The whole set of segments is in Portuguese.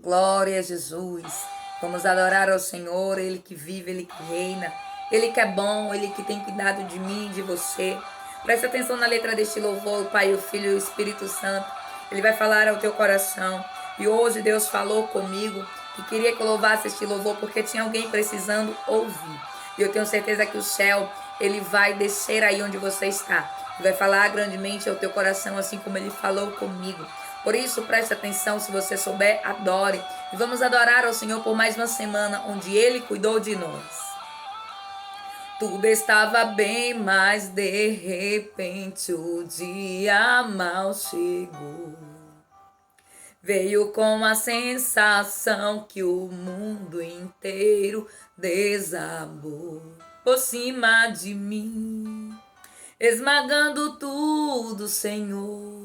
Glória a Jesus. Vamos adorar ao Senhor, Ele que vive, Ele que reina, Ele que é bom, Ele que tem cuidado de mim, de você. Presta atenção na letra deste louvor, o Pai, o Filho e o Espírito Santo. Ele vai falar ao teu coração. E hoje Deus falou comigo que queria que eu louvasse este louvor porque tinha alguém precisando ouvir. E eu tenho certeza que o céu, Ele vai descer aí onde você está. E vai falar grandemente ao teu coração, assim como Ele falou comigo. Por isso, preste atenção, se você souber, adore. E vamos adorar ao Senhor por mais uma semana, onde Ele cuidou de nós. Tudo estava bem, mas de repente o dia mal chegou. Veio com a sensação que o mundo inteiro desabou por cima de mim, esmagando tudo, Senhor.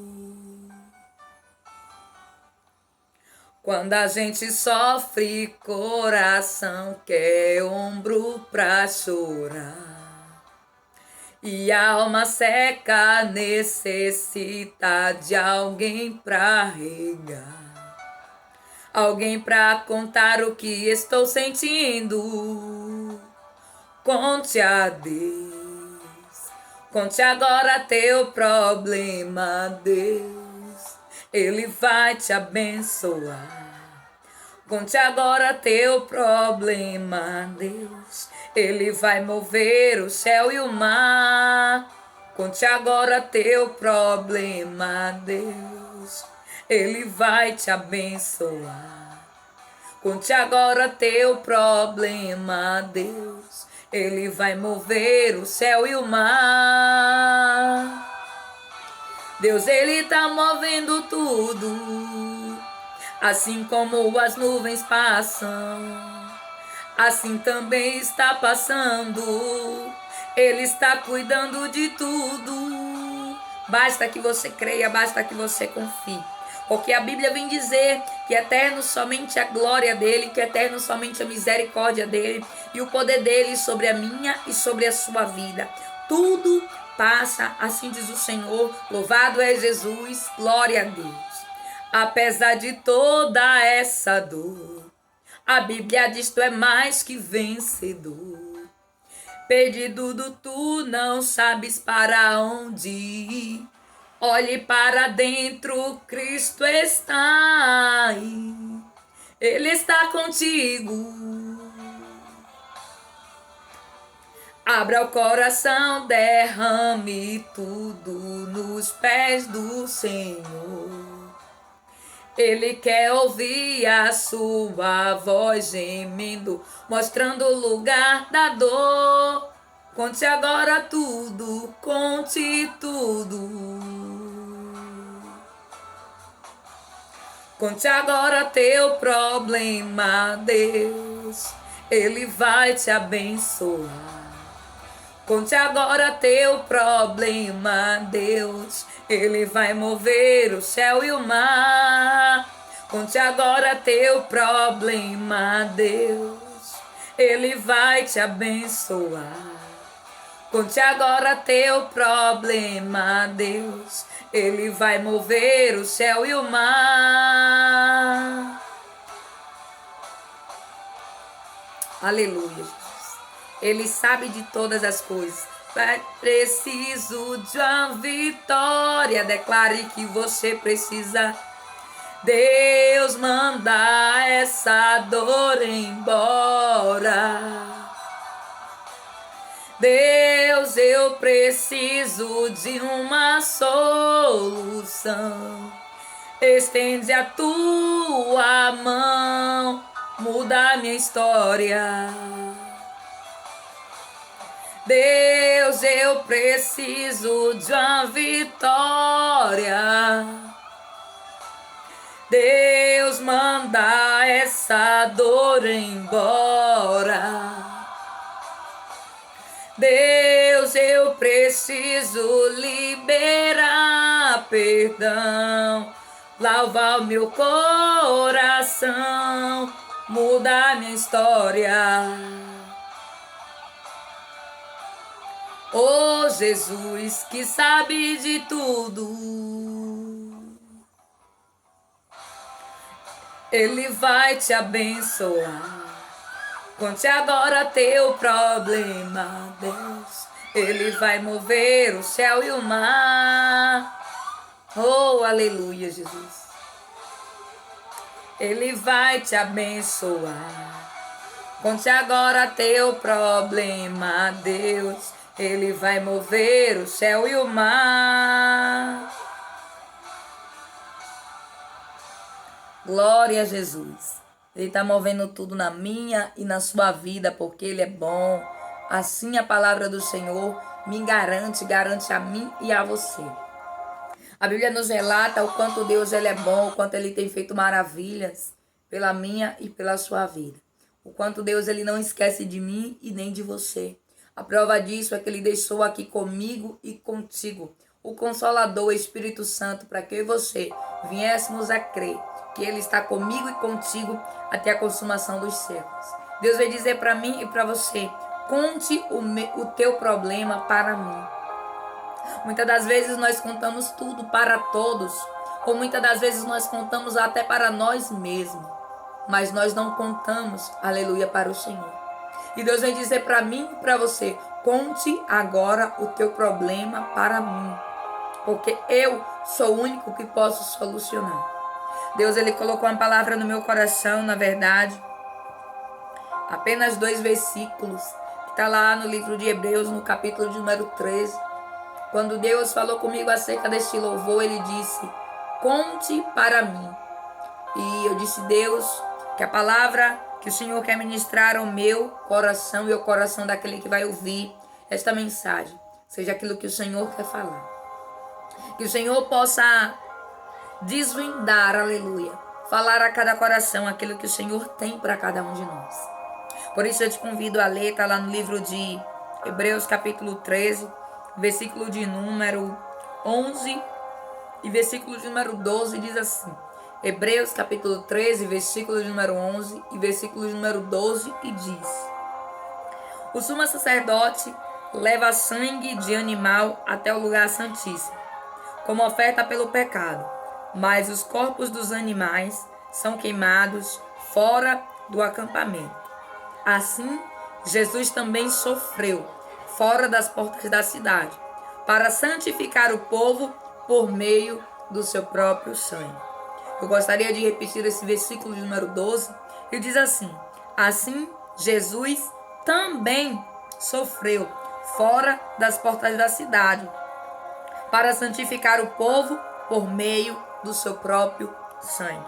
Quando a gente sofre, coração quer ombro pra chorar. E a alma seca necessita de alguém pra regar. Alguém pra contar o que estou sentindo. Conte a Deus. Conte agora teu problema, Deus. Ele vai te abençoar. Conte agora teu problema, Deus. Ele vai mover o céu e o mar. Conte agora teu problema, Deus. Ele vai te abençoar. Conte agora teu problema, Deus. Ele vai mover o céu e o mar. Deus, Ele tá movendo tudo. Assim como as nuvens passam, assim também está passando. Ele está cuidando de tudo. Basta que você creia, basta que você confie. Porque a Bíblia vem dizer que é eterno somente a glória dele, que é eterno somente a misericórdia dele e o poder dele sobre a minha e sobre a sua vida. Tudo passa, assim diz o Senhor. Louvado é Jesus, glória a Deus. Apesar de toda essa dor, a Bíblia diz que tu é mais que vencedor. Perdido tu não sabes para onde ir. Olhe para dentro, Cristo está aí. Ele está contigo. Abra o coração, derrame tudo nos pés do Senhor. Ele quer ouvir a sua voz gemendo, mostrando o lugar da dor. Conte agora tudo, conte tudo. Conte agora teu problema, Deus. Ele vai te abençoar. Conte agora teu problema, Deus. Ele vai mover o céu e o mar. Conte agora teu problema, Deus. Ele vai te abençoar. Conte agora teu problema, Deus. Ele vai mover o céu e o mar. Aleluia. Ele sabe de todas as coisas. Preciso de uma vitória. Declare que você precisa. Deus manda essa dor embora. Deus, eu preciso de uma solução. Estende a tua mão. Muda minha história. Deus, eu preciso de uma vitória. Deus, manda essa dor embora. Deus, eu preciso liberar perdão. Lava o meu coração. Muda minha história. Oh Jesus, que sabe de tudo. Ele vai te abençoar. Conte agora teu problema, Deus. Ele vai mover o céu e o mar. Oh, aleluia, Jesus. Ele vai te abençoar. Conte agora teu problema, Deus. Ele vai mover o céu e o mar. Glória a Jesus. Ele está movendo tudo na minha e na sua vida, porque Ele é bom. Assim a palavra do Senhor me garante a mim e a você. A Bíblia nos relata o quanto Deus ele é bom, o quanto Ele tem feito maravilhas pela minha e pela sua vida. O quanto Deus ele não esquece de mim e nem de você. A prova disso é que Ele deixou aqui comigo e contigo o Consolador, o Espírito Santo, para que eu e você viéssemos a crer que Ele está comigo e contigo até a consumação dos séculos. Deus vai dizer para mim e para você: conte o teu problema para mim. Muitas das vezes nós contamos tudo para todos, ou muitas das vezes nós contamos até para nós mesmos, mas nós não contamos, aleluia, para o Senhor. E Deus vai dizer para mim e para você: conte agora o teu problema para mim, porque eu sou o único que posso solucionar. Deus ele colocou uma palavra no meu coração, na verdade, apenas 2 versículos, que está lá no livro de Hebreus, no capítulo de número 13. Quando Deus falou comigo acerca deste louvor, Ele disse: conte para mim. E eu disse: Deus, que a palavra que o Senhor quer ministrar ao meu coração e ao coração daquele que vai ouvir esta mensagem seja aquilo que o Senhor quer falar. Que o Senhor possa desvendar, aleluia, falar a cada coração aquilo que o Senhor tem para cada um de nós. Por isso eu te convido a ler, está lá no livro de Hebreus capítulo 13, versículo de número 11 e versículo de número 12, diz assim. Hebreus capítulo 13, versículo de número 11 e versículo de número 12, e diz: o sumo sacerdote leva sangue de animal até o lugar santíssimo, como oferta pelo pecado, mas os corpos dos animais são queimados fora do acampamento. Assim, Jesus também sofreu fora das portas da cidade, para santificar o povo por meio do seu próprio sangue. Eu gostaria de repetir esse versículo de número 12, e diz assim: assim, Jesus também sofreu fora das portas da cidade, para santificar o povo por meio do seu próprio sangue.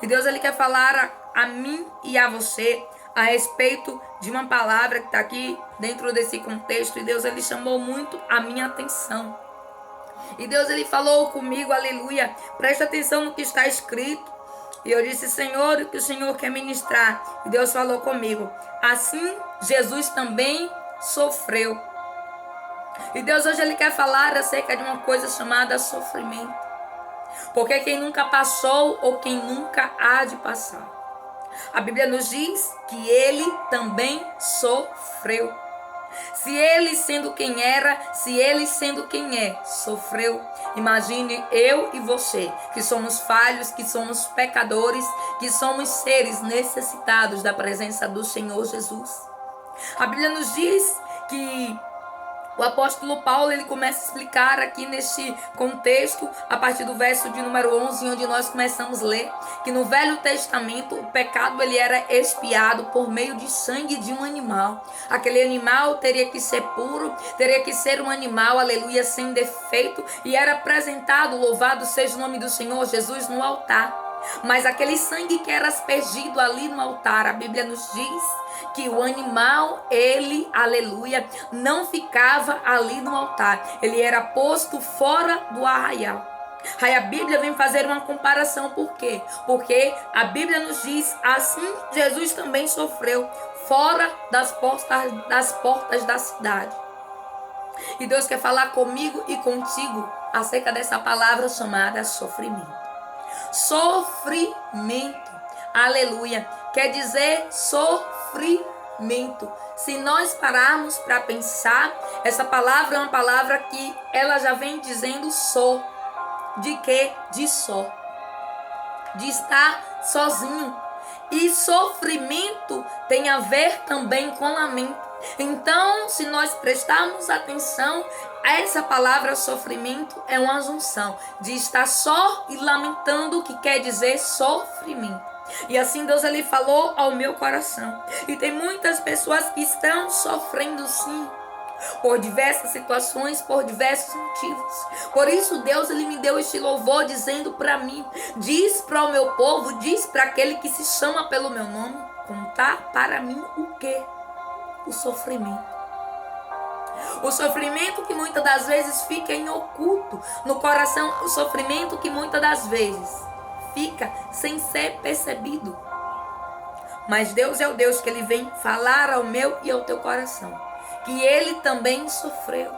E Deus ele quer falar a mim e a você a respeito de uma palavra que está aqui dentro desse contexto, e Deus ele chamou muito a minha atenção. E Deus ele falou comigo, aleluia, presta atenção no que está escrito. E eu disse: Senhor, o que o Senhor quer ministrar? E Deus falou comigo: assim Jesus também sofreu. E Deus hoje ele quer falar acerca de uma coisa chamada sofrimento. Porque quem nunca passou ou quem nunca há de passar, a Bíblia nos diz que ele também sofreu. Se ele sendo quem era, se ele sendo quem é, sofreu, imagine eu e você, que somos falhos, que somos pecadores, que somos seres necessitados da presença do Senhor Jesus. A Bíblia nos diz que o apóstolo Paulo ele começa a explicar aqui neste contexto, a partir do verso de número 11, onde nós começamos a ler, que no Velho Testamento o pecado ele era expiado por meio de sangue de um animal. Aquele animal teria que ser puro, teria que ser um animal, aleluia, sem defeito, e era apresentado, louvado seja o nome do Senhor Jesus, no altar. Mas aquele sangue que era aspergido ali no altar, a Bíblia nos diz que o animal, ele, aleluia, não ficava ali no altar. Ele era posto fora do arraial. Aí a Bíblia vem fazer uma comparação. Por quê? Porque a Bíblia nos diz: assim Jesus também sofreu fora das portas da cidade. E Deus quer falar comigo e contigo acerca dessa palavra chamada sofrimento. Sofrimento, aleluia, quer dizer sofrimento. Se nós pararmos para pensar, essa palavra é uma palavra que ela já vem dizendo só. De quê? De só. De estar sozinho. E sofrimento tem a ver também com lamento. Então, se nós prestarmos atenção, essa palavra sofrimento é uma junção de estar só e lamentando, que quer dizer sofrimento. E assim Deus ele falou ao meu coração. E tem muitas pessoas que estão sofrendo sim, por diversas situações, por diversos motivos. Por isso Deus ele me deu este louvor dizendo para mim: diz para o meu povo, diz para aquele que se chama pelo meu nome, contar para mim o quê? O sofrimento. O sofrimento que muitas das vezes fica em oculto no coração. O sofrimento que muitas das vezes fica sem ser percebido. Mas Deus é o Deus que ele vem falar ao meu e ao teu coração, que ele também sofreu.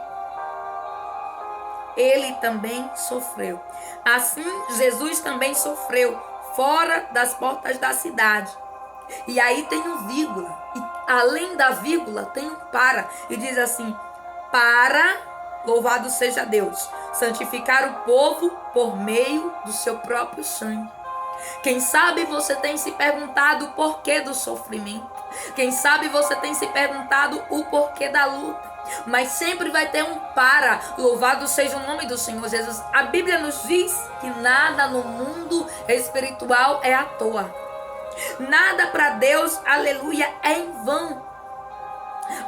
Ele também sofreu. Assim, Jesus também sofreu fora das portas da cidade. E aí tem um vírgula. E além da vírgula tem um para. E diz assim: para, louvado seja Deus, santificar o povo por meio do seu próprio sangue. Quem sabe você tem se perguntado o porquê do sofrimento. Quem sabe você tem se perguntado o porquê da luta. Mas sempre vai ter um para. Louvado seja o nome do Senhor Jesus. A Bíblia nos diz que nada no mundo espiritual é à toa. Nada para Deus, aleluia, é em vão.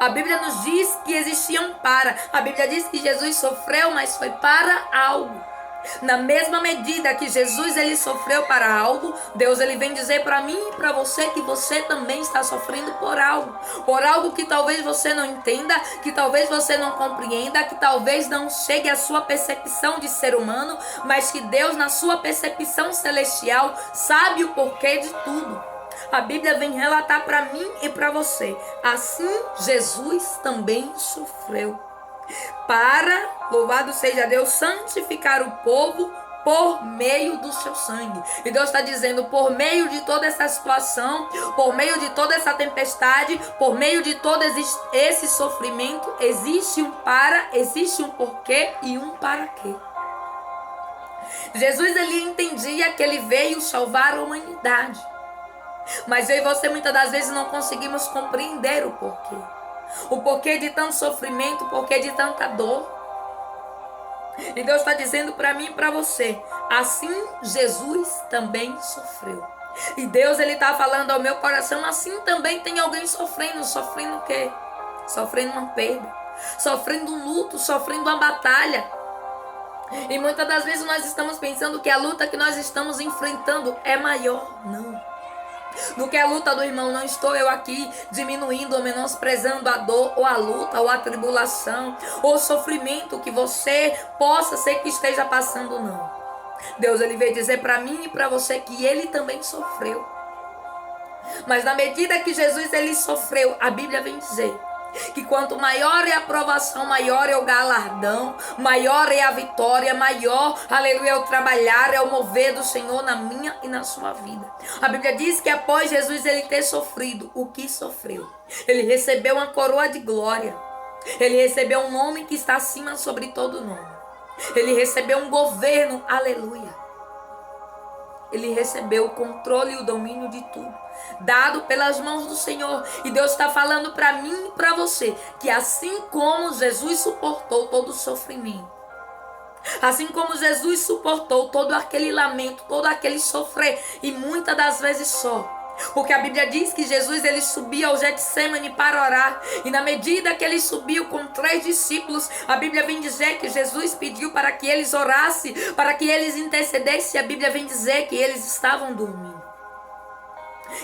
A Bíblia nos diz que existia um para. A Bíblia diz que Jesus sofreu, mas foi para algo. Na mesma medida que Jesus ele sofreu para algo, Deus ele vem dizer para mim e para você que você também está sofrendo por algo que talvez você não entenda, que talvez você não compreenda, que talvez não chegue à sua percepção de ser humano, mas que Deus na sua percepção celestial sabe o porquê de tudo. A Bíblia vem relatar para mim e para você: assim Jesus também sofreu, para, louvado seja Deus, santificar o povo por meio do seu sangue. E Deus está dizendo: por meio de toda essa situação, por meio de toda essa tempestade, por meio de todo esse sofrimento, existe um para, existe um porquê e um para quê. Jesus ele entendia que ele veio salvar a humanidade. Mas eu e você muitas das vezes não conseguimos compreender o porquê. O porquê de tanto sofrimento, o porquê de tanta dor. E Deus está dizendo para mim e para você: assim Jesus também sofreu. E Deus ele está falando ao meu coração: assim também tem alguém sofrendo. Sofrendo o quê? Sofrendo uma perda, sofrendo um luto, sofrendo uma batalha. E muitas das vezes nós estamos pensando que a luta que nós estamos enfrentando é maior. Não. Do que a luta do irmão, não estou eu aqui diminuindo ou menosprezando a dor ou a luta ou a tribulação ou o sofrimento que você possa ser que esteja passando, não. Deus ele veio dizer para mim e para você que ele também sofreu. Mas na medida que Jesus ele sofreu, a Bíblia vem dizer que quanto maior é a provação, maior é o galardão, maior é a vitória, maior, aleluia, é o trabalhar, é o mover do Senhor na minha e na sua vida. A Bíblia diz que após Jesus ele ter sofrido o que sofreu, ele recebeu uma coroa de glória, ele recebeu um nome que está acima sobre todo nome, ele recebeu um governo, aleluia. Ele recebeu o controle e o domínio de tudo, dado pelas mãos do Senhor. E Deus está falando para mim e para você que assim como Jesus suportou todo o sofrimento, assim como Jesus suportou todo aquele lamento, todo aquele sofrer, e muitas das vezes só, porque a Bíblia diz que Jesus ele subia ao Getsemane para orar, e na medida que ele subiu com 3 discípulos, a Bíblia vem dizer que Jesus pediu para que eles orassem, para que eles intercedessem. A Bíblia vem dizer que eles estavam dormindo.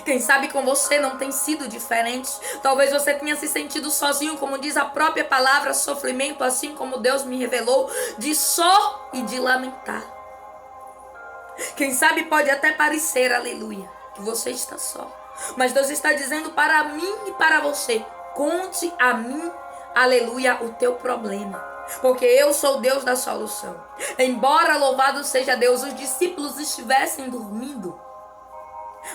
Quem sabe com você não tem sido diferente. Talvez você tenha se sentido sozinho, como diz a própria palavra, sofrimento, assim como Deus me revelou, de só e de lamentar. Quem sabe pode até parecer, aleluia, que você está só. Mas Deus está dizendo para mim e para você: conte a mim, aleluia, o teu problema, porque eu sou Deus da solução. Embora, louvado seja Deus, os discípulos estivessem dormindo,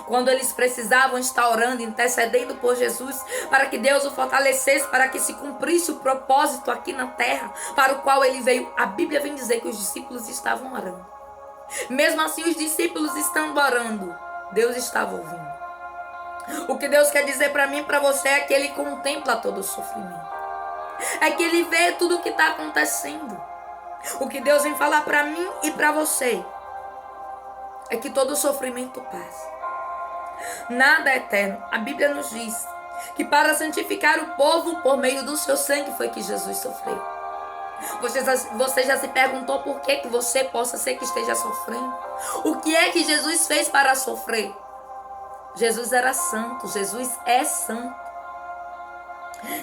quando eles precisavam estar orando, intercedendo por Jesus, para que Deus o fortalecesse, para que se cumprisse o propósito aqui na terra, para o qual ele veio, a Bíblia vem dizer que os discípulos estavam orando. Mesmo assim, os discípulos estando orando, Deus estava ouvindo. O que Deus quer dizer para mim e para você é que Ele contempla todo o sofrimento. É que Ele vê tudo o que está acontecendo. O que Deus vem falar para mim e para você é que todo o sofrimento passa. Nada é eterno. A Bíblia nos diz que para santificar o povo por meio do seu sangue foi que Jesus sofreu. Você já se perguntou por que você possa ser que esteja sofrendo? O que é que Jesus fez para sofrer? Jesus era santo, Jesus é santo.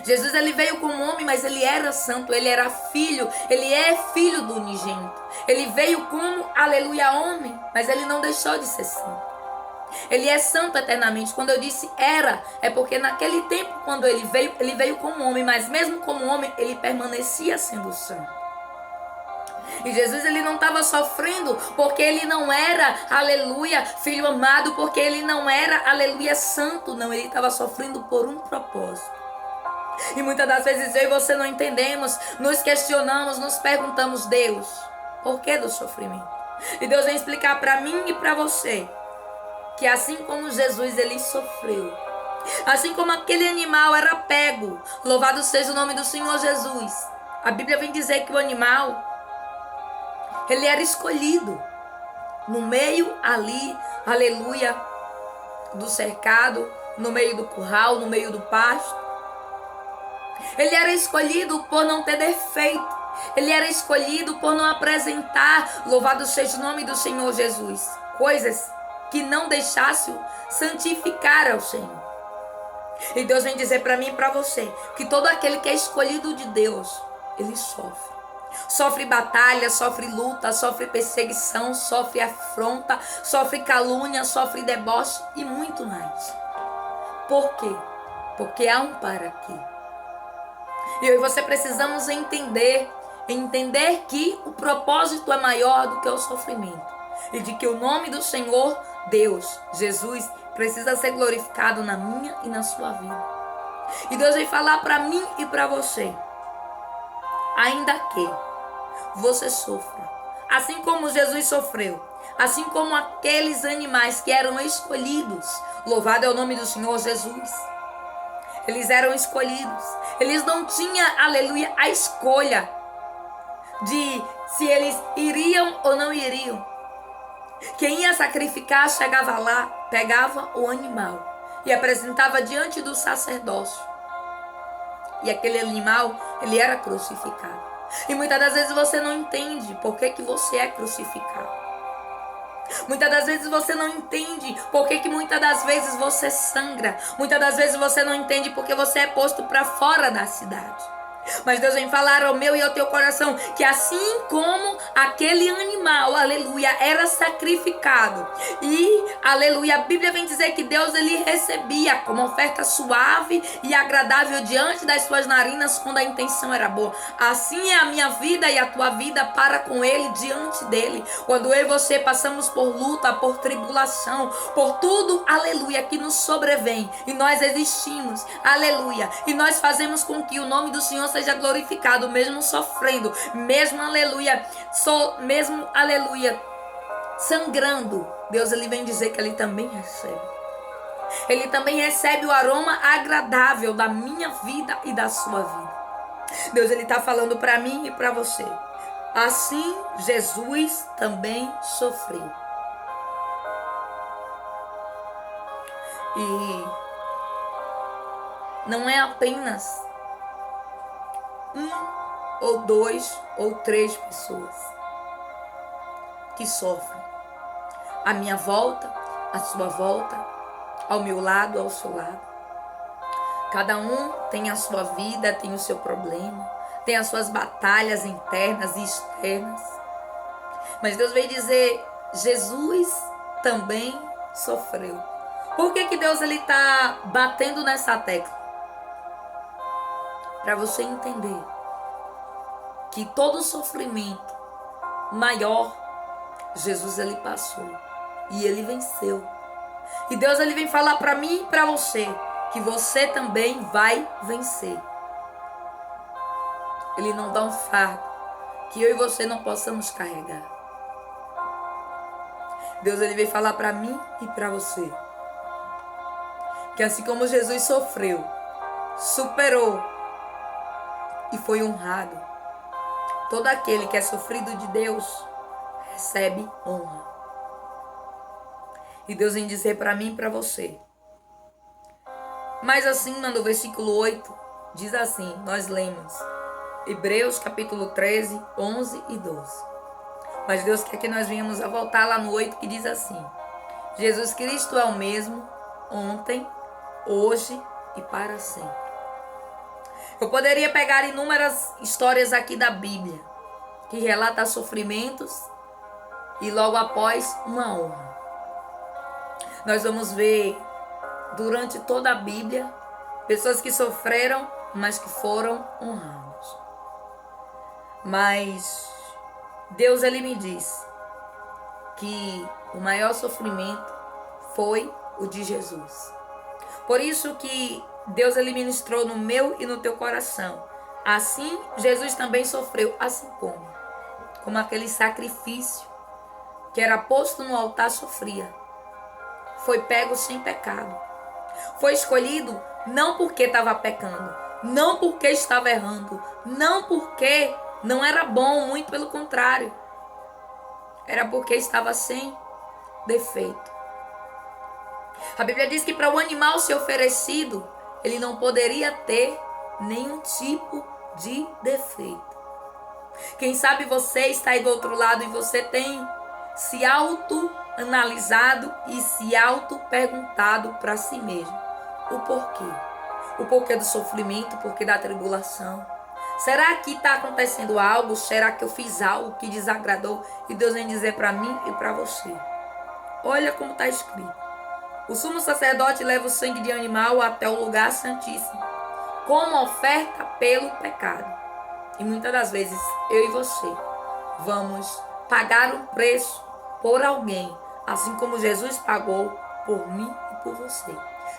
Jesus ele veio como homem, mas ele era santo, ele era filho, ele é filho do unigênito. Ele veio como, aleluia, homem, mas ele não deixou de ser santo. Ele é santo eternamente. Quando eu disse era, é porque naquele tempo, quando ele veio como homem, mas mesmo como homem, ele permanecia sendo santo. E Jesus ele não estava sofrendo porque ele não era, aleluia, filho amado, porque ele não era, aleluia, santo. Não, ele estava sofrendo por um propósito. E muitas das vezes eu e você não entendemos, nos questionamos, nos perguntamos, Deus, por que do sofrimento? E Deus vem explicar para mim e para você que assim como Jesus ele sofreu, assim como aquele animal era pego, louvado seja o nome do Senhor Jesus. A Bíblia vem dizer que o animal, ele era escolhido no meio ali, aleluia, do cercado, no meio do curral, no meio do pasto. Ele era escolhido por não ter defeito. Ele era escolhido por não apresentar, louvado seja o nome do Senhor Jesus, coisas que não deixasse-o santificar ao Senhor. E Deus vem dizer para mim e para você que todo aquele que é escolhido de Deus, ele sofre. Sofre batalha, sofre luta, sofre perseguição, sofre afronta, sofre calúnia, sofre deboche e muito mais. Por quê? Porque há um para quê. E eu e você precisamos entender que o propósito é maior do que o sofrimento. E de que o nome do Senhor, Deus, Jesus, precisa ser glorificado na minha e na sua vida. E Deus vem falar para mim e para você, ainda que você sofra, assim como Jesus sofreu, assim como aqueles animais que eram escolhidos, louvado é o nome do Senhor Jesus. Eles eram escolhidos. Eles não tinham, aleluia, a escolha de se eles iriam ou não iriam. Quem ia sacrificar chegava lá, pegava o animal e apresentava diante do sacerdócio. E aquele animal, ele era crucificado. E muitas das vezes você não entende por que você é crucificado. Muitas das vezes você não entende por que muitas das vezes você sangra. Muitas das vezes você não entende porque você é posto para fora da cidade. Mas Deus vem falar ao meu e ao teu coração que assim como aquele animal, aleluia, era sacrificado e, aleluia, a Bíblia vem dizer que Deus ele recebia como oferta suave e agradável diante das suas narinas quando a intenção era boa. Assim é a minha vida e a tua vida para com ele, diante dele. Quando eu e você passamos por luta, por tribulação, por tudo, aleluia, que nos sobrevém e nós existimos, aleluia, e nós fazemos com que o nome do Senhor seja glorificado, mesmo sofrendo, mesmo aleluia, mesmo aleluia, sangrando. Deus ele vem dizer que ele também recebe. Ele também recebe o aroma agradável da minha vida e da sua vida. Deus ele está falando para mim e para você. Assim Jesus também sofreu. E não é apenas ou 2 ou 3 pessoas que sofrem. A minha volta, a sua volta, ao meu lado, ao seu lado. Cada um tem a sua vida, tem o seu problema, tem as suas batalhas internas e externas. Mas Deus veio dizer, Jesus também sofreu. Por que Deus está batendo nessa tecla? Para você entender que todo sofrimento maior, Jesus ele passou e ele venceu. E Deus ele vem falar para mim e para você que você também vai vencer. Ele não dá um fardo que eu e você não possamos carregar. Deus ele veio falar para mim e para você que assim como Jesus sofreu, superou e foi honrado, todo aquele que é sofrido de Deus recebe honra. E Deus vem dizer para mim e para você. Mas assim, no versículo 8, diz assim, nós lemos Hebreus capítulo 13, 11 e 12. Mas Deus quer que nós venhamos a voltar lá no 8 que diz assim: Jesus Cristo é o mesmo ontem, hoje e para sempre. Eu poderia pegar inúmeras histórias aqui da Bíblia que relatam sofrimentos e logo após uma honra. Nós vamos ver durante toda a Bíblia pessoas que sofreram, mas que foram honrados. Mas Deus ele me diz que o maior sofrimento foi o de Jesus. Por isso que Deus ele ministrou no meu e no teu coração. Assim, Jesus também sofreu, assim como aquele sacrifício que era posto no altar sofria. Foi pego sem pecado. Foi escolhido não porque estava pecando, não porque estava errando, não porque não era bom, muito pelo contrário. Era porque estava sem defeito. A Bíblia diz que para o animal ser oferecido, ele não poderia ter nenhum tipo de defeito. Quem sabe você está aí do outro lado e você tem se auto-analisado e se auto-perguntado para si mesmo. O porquê? O porquê do sofrimento, o porquê da tribulação. Será que está acontecendo algo? Será que eu fiz algo que desagradou? E Deus vem dizer para mim e para você. Olha como está escrito. O sumo sacerdote leva o sangue de animal até o lugar santíssimo, como oferta pelo pecado. E muitas das vezes, eu e você, vamos pagar um preço por alguém, assim como Jesus pagou por mim e por você.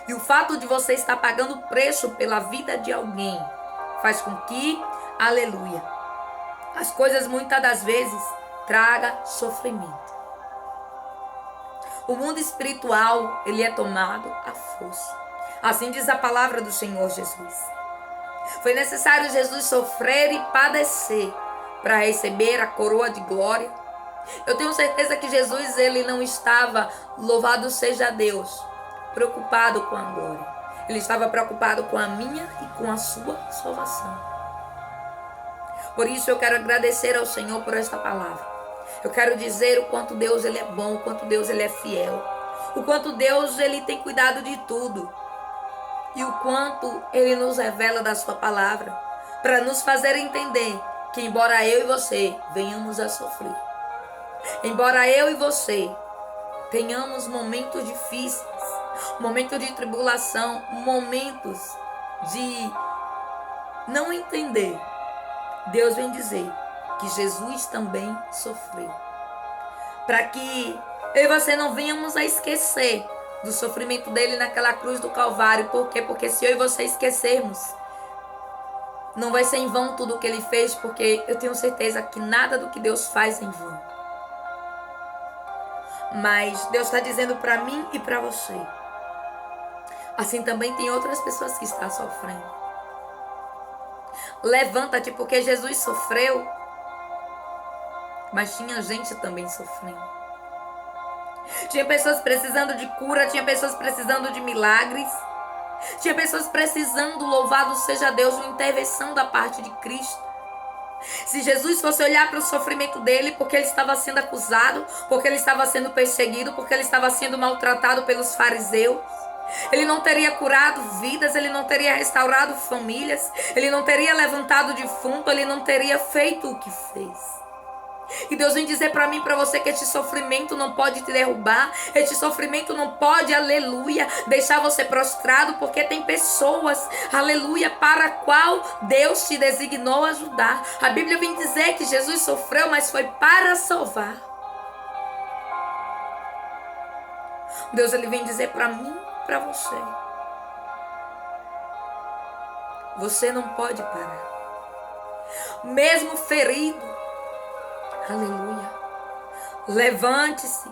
E o fato de você estar pagando preço pela vida de alguém, faz com que, aleluia, as coisas muitas das vezes tragam sofrimento. O mundo espiritual, ele é tomado à força. Assim diz a palavra do Senhor Jesus. Foi necessário Jesus sofrer e padecer para receber a coroa de glória. Eu tenho certeza que Jesus, ele não estava, louvado seja Deus, preocupado com a glória. Ele estava preocupado com a minha e com a sua salvação. Por isso eu quero agradecer ao Senhor por esta palavra. Eu quero dizer o quanto Deus ele é bom, o quanto Deus ele é fiel, o quanto Deus ele tem cuidado de tudo e o quanto ele nos revela da sua palavra para nos fazer entender que embora eu e você venhamos a sofrer, embora eu e você tenhamos momentos difíceis, momentos de tribulação, momentos de não entender, Deus vem dizer que Jesus também sofreu. Para que eu e você não venhamos a esquecer do sofrimento dele naquela cruz do Calvário. Por quê? Porque se eu e você esquecermos, não vai ser em vão tudo o que ele fez, porque eu tenho certeza que nada do que Deus faz é em vão. Mas Deus está dizendo para mim e para você. Assim também tem outras pessoas que estão sofrendo. Levanta-te, porque Jesus sofreu, mas tinha gente também sofrendo. Tinha pessoas precisando de cura, tinha pessoas precisando de milagres, tinha pessoas precisando, louvado seja Deus, uma intervenção da parte de Cristo. Se Jesus fosse olhar para o sofrimento dele, porque ele estava sendo acusado, porque ele estava sendo perseguido, porque ele estava sendo maltratado pelos fariseus, ele não teria curado vidas, ele não teria restaurado famílias, ele não teria levantado defunto, ele não teria feito o que fez. E Deus vem dizer para mim e para você que este sofrimento não pode te derrubar, este sofrimento não pode, aleluia, deixar você prostrado, porque tem pessoas, aleluia, para a qual Deus te designou ajudar. A Bíblia vem dizer que Jesus sofreu, mas foi para salvar. Deus ele vem dizer para mim e para você: você não pode parar, mesmo ferido, aleluia. Levante-se,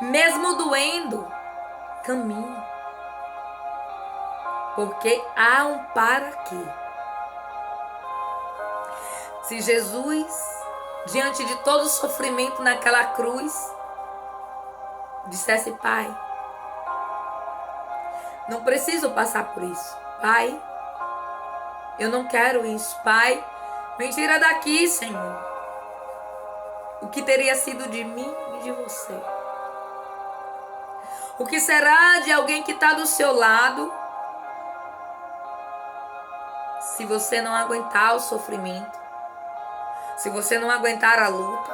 Mesmo doendo, caminhe. Porque há um para quê. Se Jesus, diante de todo o sofrimento naquela cruz, dissesse: Pai, não preciso passar por isso. Pai, eu não quero isso. Pai, me tira daqui, Senhor. O que teria sido de mim e de você? O que será de alguém que está do seu lado se você não aguentar o sofrimento? Se você não aguentar a luta?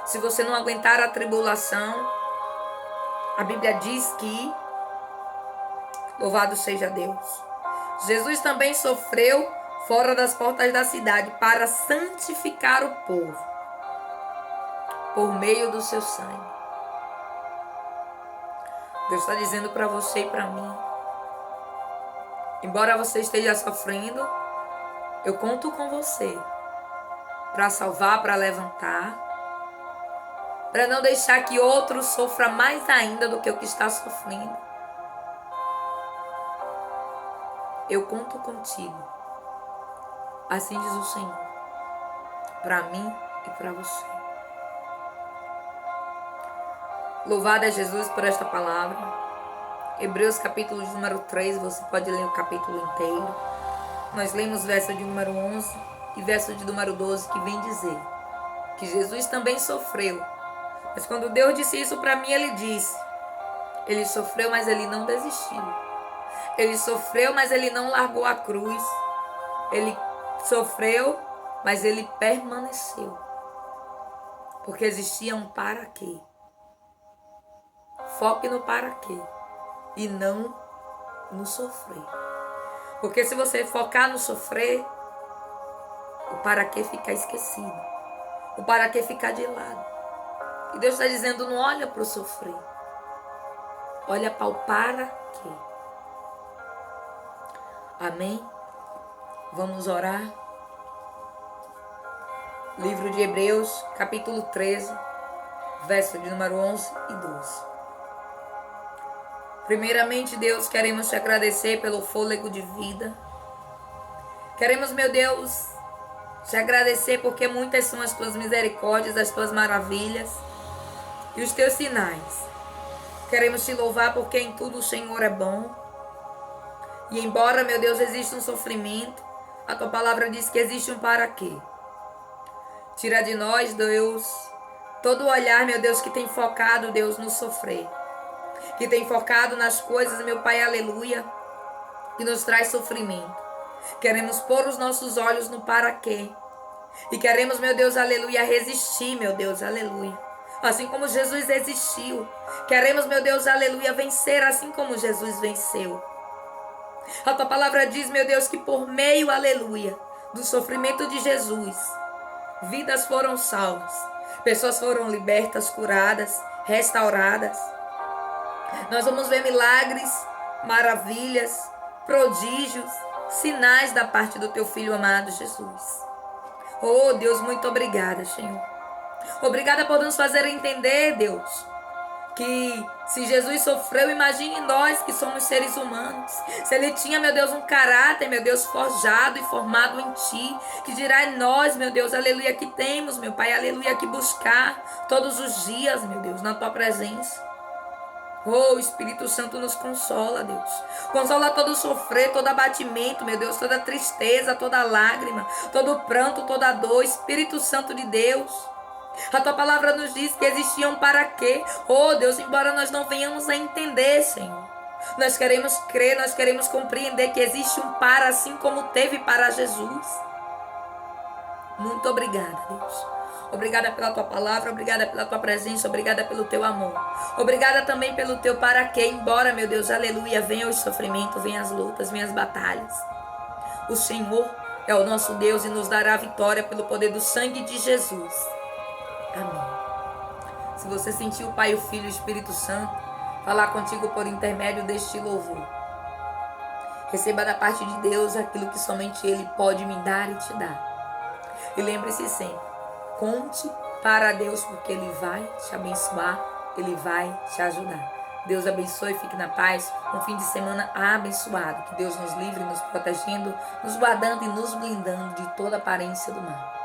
Se você não aguentar a tribulação? A Bíblia diz que, louvado seja Deus, Jesus também sofreu fora das portas da cidade para santificar o povo por meio do seu sangue. Deus está dizendo para você e para mim: embora você esteja sofrendo, eu conto com você para salvar, para levantar, para não deixar que outro sofra mais ainda do que o que está sofrendo. Eu conto contigo, assim diz o Senhor, para mim e para você. Louvado é Jesus por esta palavra. Hebreus capítulo de número 3, você pode ler o capítulo inteiro. Nós lemos verso de número 11 e verso de número 12, que vem dizer que Jesus também sofreu. Mas quando Deus disse isso para mim, Ele disse: Ele sofreu, mas Ele não desistiu. Ele sofreu, mas Ele não largou a cruz. Ele sofreu, mas Ele permaneceu. Porque existia um para quê. Foque no para quê e não no sofrer. Porque se você focar no sofrer, o para quê fica esquecido. O para quê fica de lado. E Deus está dizendo: não olha para o sofrer. Olha para o para quê. Amém? Vamos orar. Livro de Hebreus, capítulo 13, verso de número 11 e 12. Primeiramente, Deus, queremos te agradecer pelo fôlego de vida. Queremos, meu Deus, te agradecer porque muitas são as tuas misericórdias, as tuas maravilhas e os teus sinais. Queremos te louvar porque em tudo o Senhor é bom. E embora, meu Deus, exista um sofrimento, a tua palavra diz que existe um para quê. Tira de nós, Deus, todo o olhar, meu Deus, que tem focado, Deus, no sofrer. Que tem focado nas coisas, meu Pai, aleluia, que nos traz sofrimento. Queremos pôr os nossos olhos no para quê. E queremos, meu Deus, aleluia, resistir, meu Deus, aleluia. Assim como Jesus resistiu. Queremos, meu Deus, aleluia, vencer assim como Jesus venceu. A tua palavra diz, meu Deus, que por meio, aleluia, do sofrimento de Jesus, vidas foram salvas. Pessoas foram libertas, curadas, restauradas. Nós vamos ver milagres, maravilhas, prodígios, sinais da parte do teu Filho amado Jesus. Oh, Deus, muito obrigada, Senhor. Obrigada por nos fazer entender, Deus, que se Jesus sofreu, imagine nós que somos seres humanos. Se Ele tinha, meu Deus, um caráter, meu Deus, forjado e formado em Ti, que dirá em nós, meu Deus, aleluia, que temos, meu Pai, aleluia, que buscar todos os dias, meu Deus, na Tua presença. Oh, Espírito Santo nos consola, Deus. Consola todo sofrer, todo abatimento, meu Deus, toda tristeza, toda lágrima, todo pranto, toda dor. Espírito Santo de Deus. A tua palavra nos diz que existiam para quê. Oh, Deus, embora nós não venhamos a entender, Senhor. Nós queremos crer, nós queremos compreender que existe um para, assim como teve para Jesus. Muito obrigada, Deus. Obrigada pela tua palavra, obrigada pela tua presença, obrigada pelo teu amor. Obrigada também pelo teu para quê, embora, meu Deus, aleluia, venham os sofrimentos, venham as lutas, venham as batalhas. O Senhor é o nosso Deus e nos dará a vitória pelo poder do sangue de Jesus. Amém. Se você sentiu o Pai, o Filho e o Espírito Santo falar contigo por intermédio deste louvor, receba da parte de Deus aquilo que somente Ele pode me dar e te dar. E lembre-se sempre, conte para Deus porque Ele vai te abençoar Ele vai te ajudar. Deus abençoe, fique na paz. Um fim de semana abençoado. Que Deus nos livre, nos protegendo, nos guardando e nos blindando de toda aparência do mal.